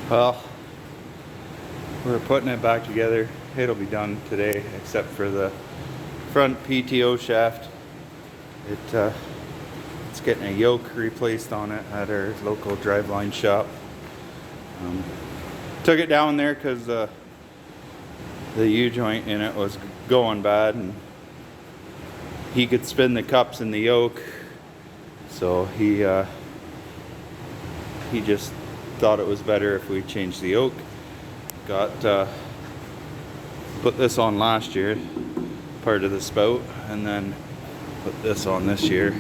Well, we're putting it back together. It'll be done today, except for the front PTO shaft. It's getting a yoke replaced on it at our local driveline shop. Took it down there because the U-joint in it was going bad, and he could spin the cups in the yoke, so he just thought it was better if we changed the yoke. Put this on last year, part of the spout, and then put this on this year.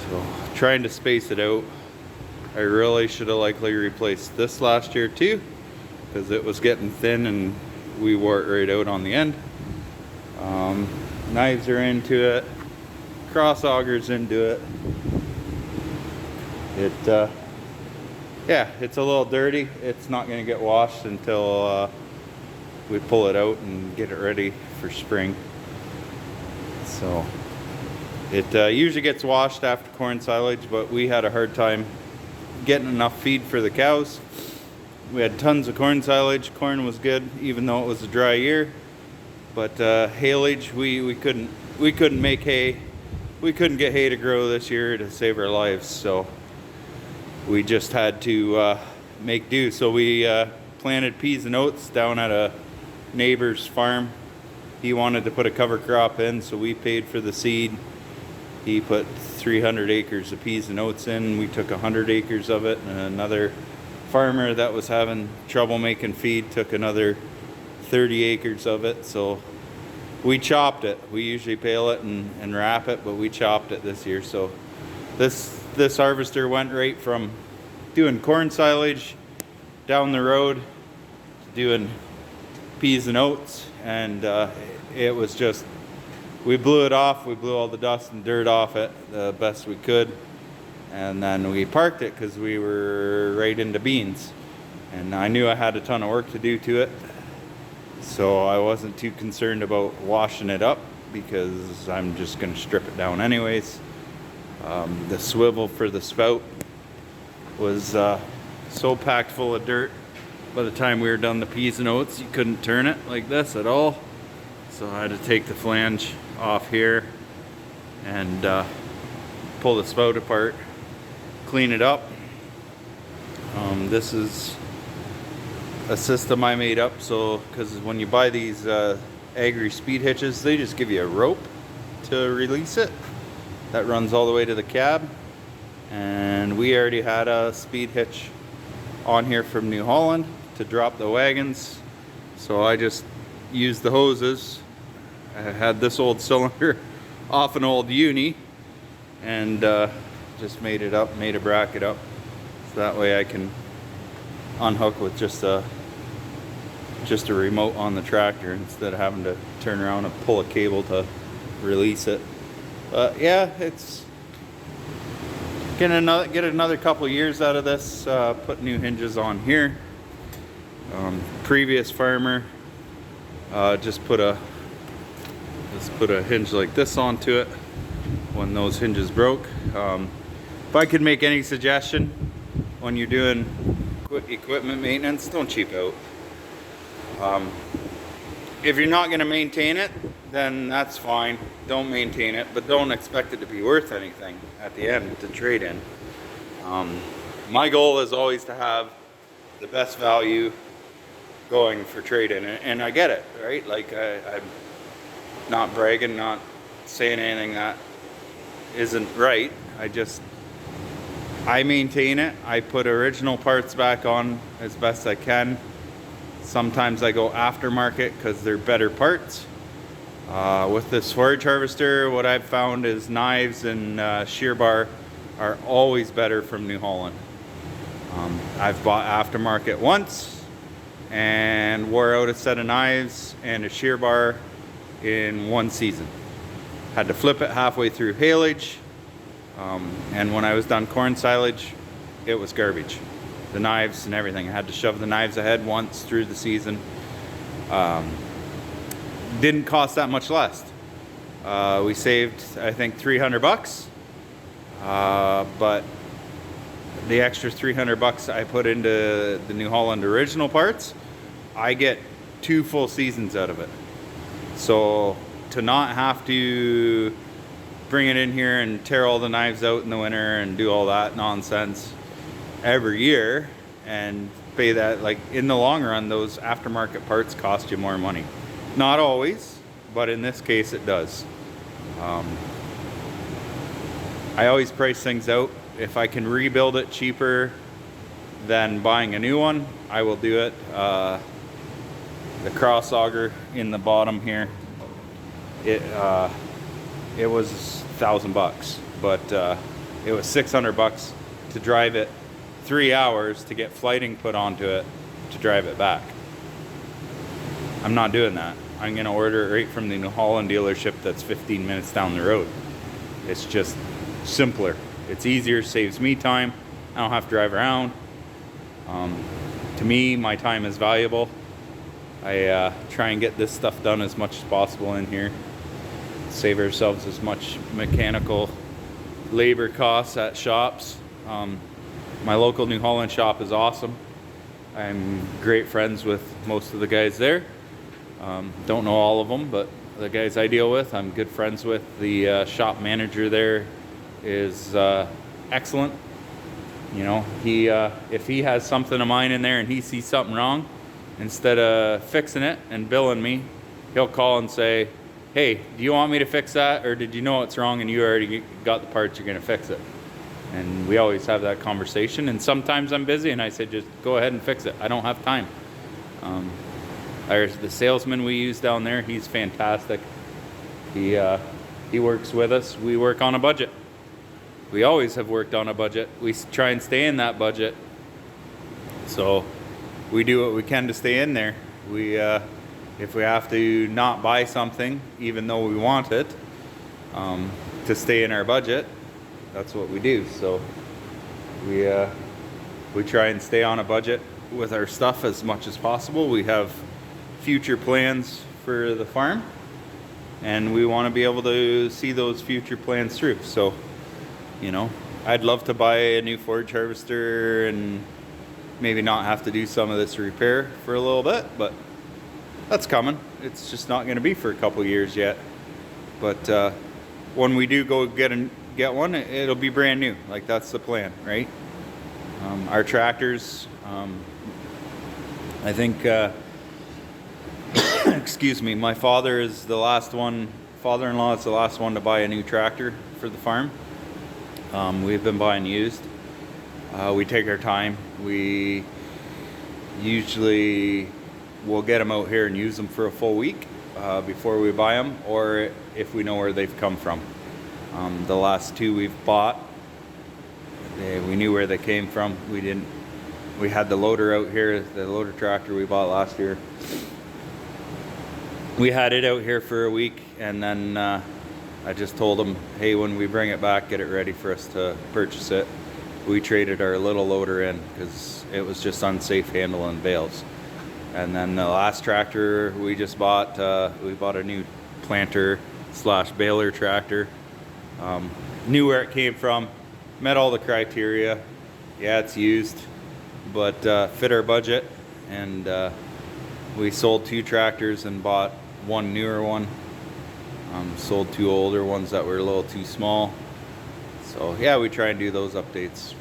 So trying to space it out. I really should have likely replaced this last year too, because it was getting thin and we wore it right out on the end. Knives are into it, cross augers into it. Yeah, it's a little dirty. It's not going to get washed until we pull it out and get it ready for spring. So it usually gets washed after corn silage, but we had a hard time getting enough feed for the cows. We had tons of corn silage. Corn was good, even though it was a dry year. But haylage, we couldn't make hay. We couldn't get hay to grow this year to save our lives. So we just had to make do. So we planted peas and oats down at a neighbor's farm. He wanted to put a cover crop in, so we paid for the seed. He put 300 acres of peas and oats in. We took 100 acres of it, and another farmer that was having trouble making feed took another 30 acres of it. So we chopped it. We usually bale it and wrap it, but we chopped it this year. So this harvester went right from doing corn silage down the road to doing peas and oats, and it was just, we blew it off. We blew all the dust and dirt off it the best we could, and then we parked it because we were right into beans, and I knew I had a ton of work to do to it, so I wasn't too concerned about washing it up because I'm just going to strip it down anyways. The swivel for the spout was so packed full of dirt. By the time we were done the peas and oats, you couldn't turn it like this at all. So I had to take the flange off here and pull the spout apart, clean it up. This is a system I made up, so because when you buy these Agri speed hitches, they just give you a rope to release it that runs all the way to the cab, and we already had a speed hitch on here from New Holland to drop the wagons, so I just used the hoses. I had this old cylinder off an old uni and just made a bracket up, so that way I can unhook with just a remote on the tractor instead of having to turn around and pull a cable to release it. But yeah, it's get another couple years out of this. Put new hinges on here. Previous farmer just put a hinge like this onto it when those hinges broke. If I could make any suggestion when you're doing equipment maintenance, don't cheap out. If you're not going to maintain it, then that's fine. Don't maintain it, but don't expect it to be worth anything at the end to trade in. My goal is always to have the best value going for trade in, and I get it, right? Like I'm not bragging, not saying anything that isn't right. I maintain it. I put original parts back on as best I can. Sometimes I go aftermarket because they're better parts. With this forage harvester, what I've found is knives and shear bar are always better from New Holland. I've bought aftermarket once and wore out a set of knives and a shear bar in one season. Had to flip it halfway through haylage, and when I was done corn silage, it was garbage. The knives and everything. I had to shove the knives ahead once through the season. Didn't cost that much less. We saved, I think, $300, but the extra 300 bucks I put into the New Holland original parts, I get 2 full seasons out of it. So to not have to bring it in here and tear all the knives out in the winter and do all that nonsense every year and pay that, like, in the long run, those aftermarket parts cost you more money. Not always, but in this case it does. I always price things out. If I can rebuild it cheaper than buying a new one, I will do it. The cross auger in the bottom here, it was $1,000, but it was 600 bucks to drive it 3 hours to get flighting put onto it to drive it back. I'm not doing that. I'm gonna order it right from the New Holland dealership that's 15 minutes down the road. It's just simpler. It's easier, saves me time. I don't have to drive around. To me, my time is valuable. I try and get this stuff done as much as possible in here. Save ourselves as much mechanical labor costs at shops. My local New Holland shop is awesome. I'm great friends with most of the guys there. Don't know all of them, but the guys I deal with, I'm good friends with. The shop manager there is excellent. You know, he if he has something of mine in there and he sees something wrong, instead of fixing it and billing me, he'll call and say, hey, do you want me to fix that, or did you know it's wrong and you already got the parts, you're gonna fix it? And we always have that conversation, and sometimes I'm busy and I say, just go ahead and fix it. I don't have time. There's the salesman we use down there, he's fantastic. He works with us. We work on a budget. We always have worked on a budget. We try and stay in that budget. So we do what we can to stay in there. If we have to not buy something, even though we want it, to stay in our budget, that's what we do. So we try and stay on a budget with our stuff as much as possible. We have future plans for the farm, and we want to be able to see those future plans through. So, you know, I'd love to buy a new forage harvester and maybe not have to do some of this repair for a little bit, but that's coming. It's just not going to be for a couple years yet. But when we do go get one, it'll be brand new. Like, that's the plan, right? Our tractors, I think, excuse me, my father-in-law is the last one to buy a new tractor for the farm. We've been buying used. We take our time. We usually will get them out here and use them for a full week before we buy them, or if we know where they've come from. The last 2 we've bought, we knew where they came from. We had the loader out here, the loader tractor we bought last year. We had it out here for a week, and then I just told them, hey, when we bring it back, get it ready for us to purchase it. We traded our little loader in because it was just unsafe handling bales. And then the last tractor we just bought, we bought a new planter / baler tractor. Knew where it came from, met all the criteria. Yeah, it's used, but fit our budget. And we sold 2 tractors and bought 1 newer one. Sold 2 older ones that were a little too small. So yeah, we try and do those updates.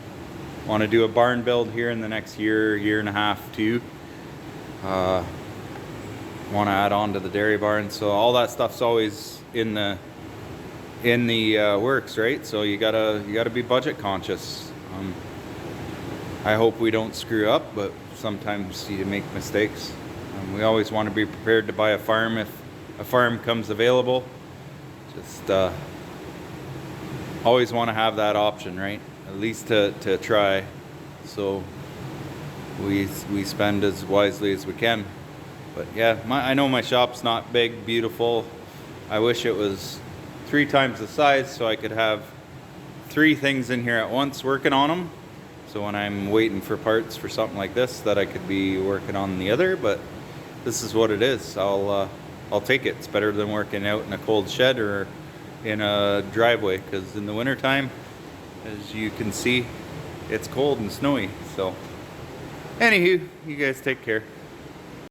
Want to do a barn build here in the next year and a half too. Want to add on to the dairy barn. So all that stuff's always in the works, right? So you gotta be budget conscious. I hope we don't screw up, but sometimes you make mistakes. We always want to be prepared to buy a farm if a farm comes available. Just always want to have that option, right? At least to try. So we spend as wisely as we can. But yeah, I know my shop's not big, beautiful. I wish it was 3 times the size so I could have 3 things in here at once working on them. So when I'm waiting for parts for something like this, that I could be working on the other. But this is what it is. I'll take it. It's better than working out in a cold shed or in a driveway, because in the wintertime, as you can see, it's cold and snowy. So, anywho, you guys take care.